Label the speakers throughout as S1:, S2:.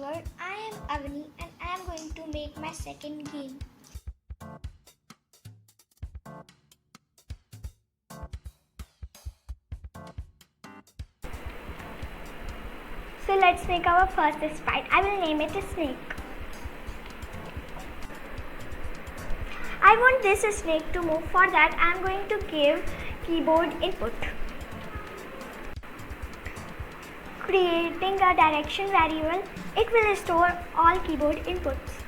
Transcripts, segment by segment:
S1: World. I am Avani and I am going to make my second game. So let's make our first sprite. I will name it a snake. I want this snake to move. For that I am going to give keyboard input. Creating a direction variable, it will store all keyboard inputs.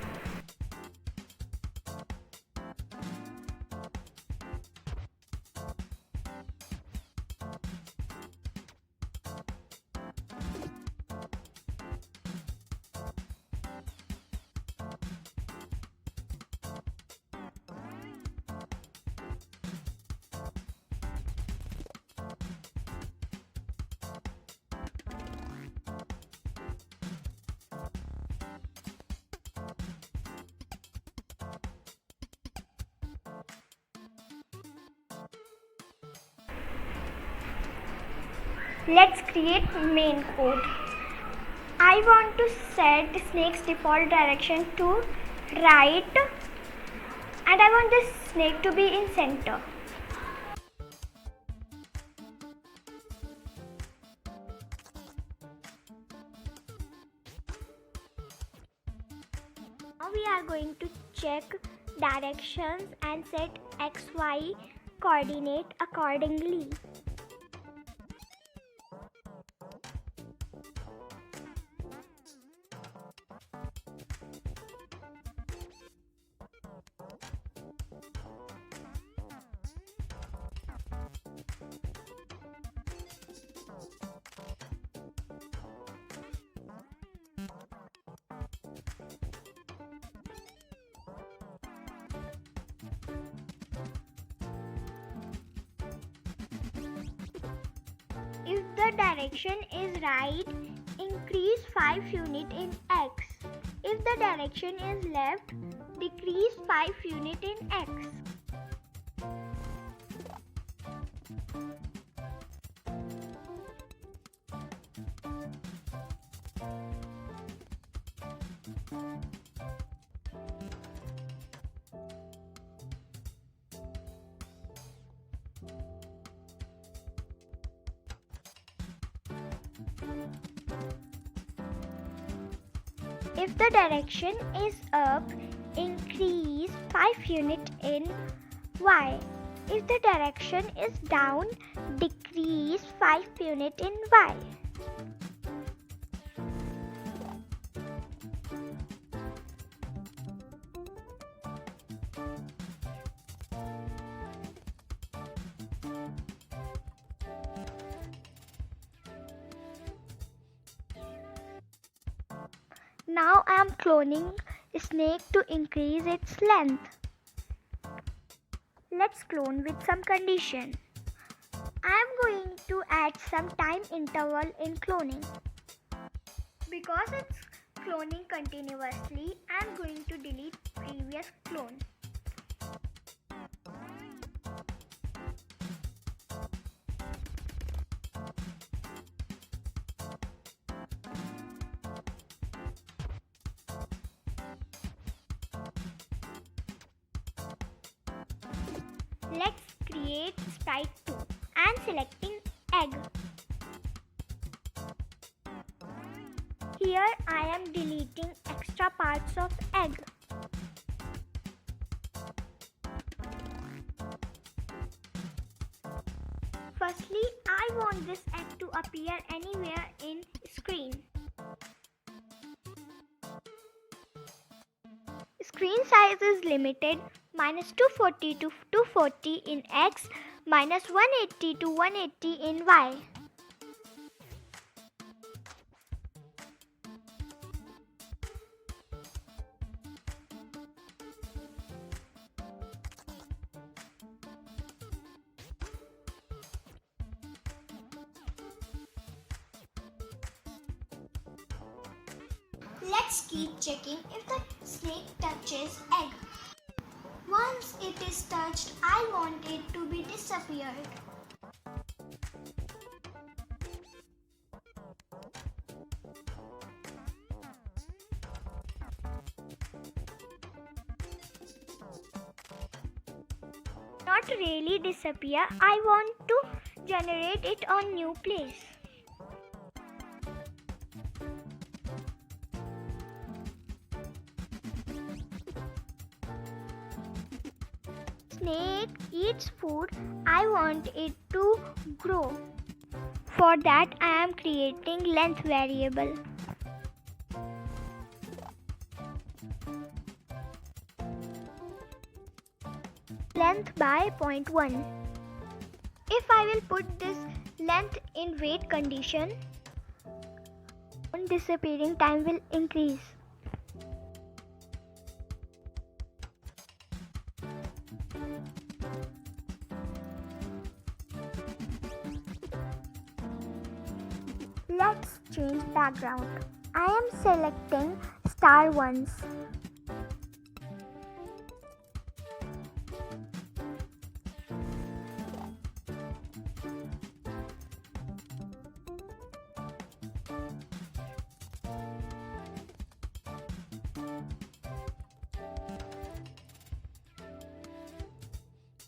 S1: Let's create main code. I want to set snake's default direction to right and I want this snake to be in center. Now we are going to check directions and set XY coordinate accordingly. If the direction is right, increase 5 units in X. If the direction is left, decrease 5 units in X. If the direction is up, increase 5 units in Y. If the direction is down, decrease 5 units in Y. Now I am cloning a snake to increase its length. Let's clone with some condition. I am going to add some time interval in cloning. Because it's cloning continuously, I am going to delete previous clone. Let's create sprite 2. I am selecting egg. Here I am deleting extra parts of egg. Firstly, I want this egg to appear anywhere in screen. Screen size is limited -240 to 240 in X, -180 to 180 in Y. Let's keep checking if the snake touches egg. Once it is touched, I want it to be disappeared. not really disappear. I want to generate it on new place. Snake eats food. I want it to grow. For that I am creating length variable. Length by 0.1. If I will put this length in wait condition, disappearing time will increase. Let's change background. I am selecting star ones.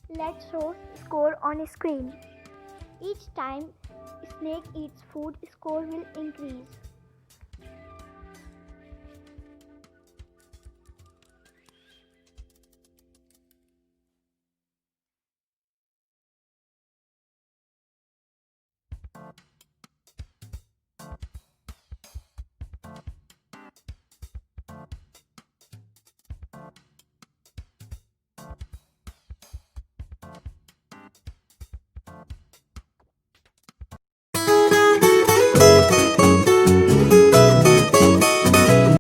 S1: Let's show score on screen. Each time snake eats food, score will increase.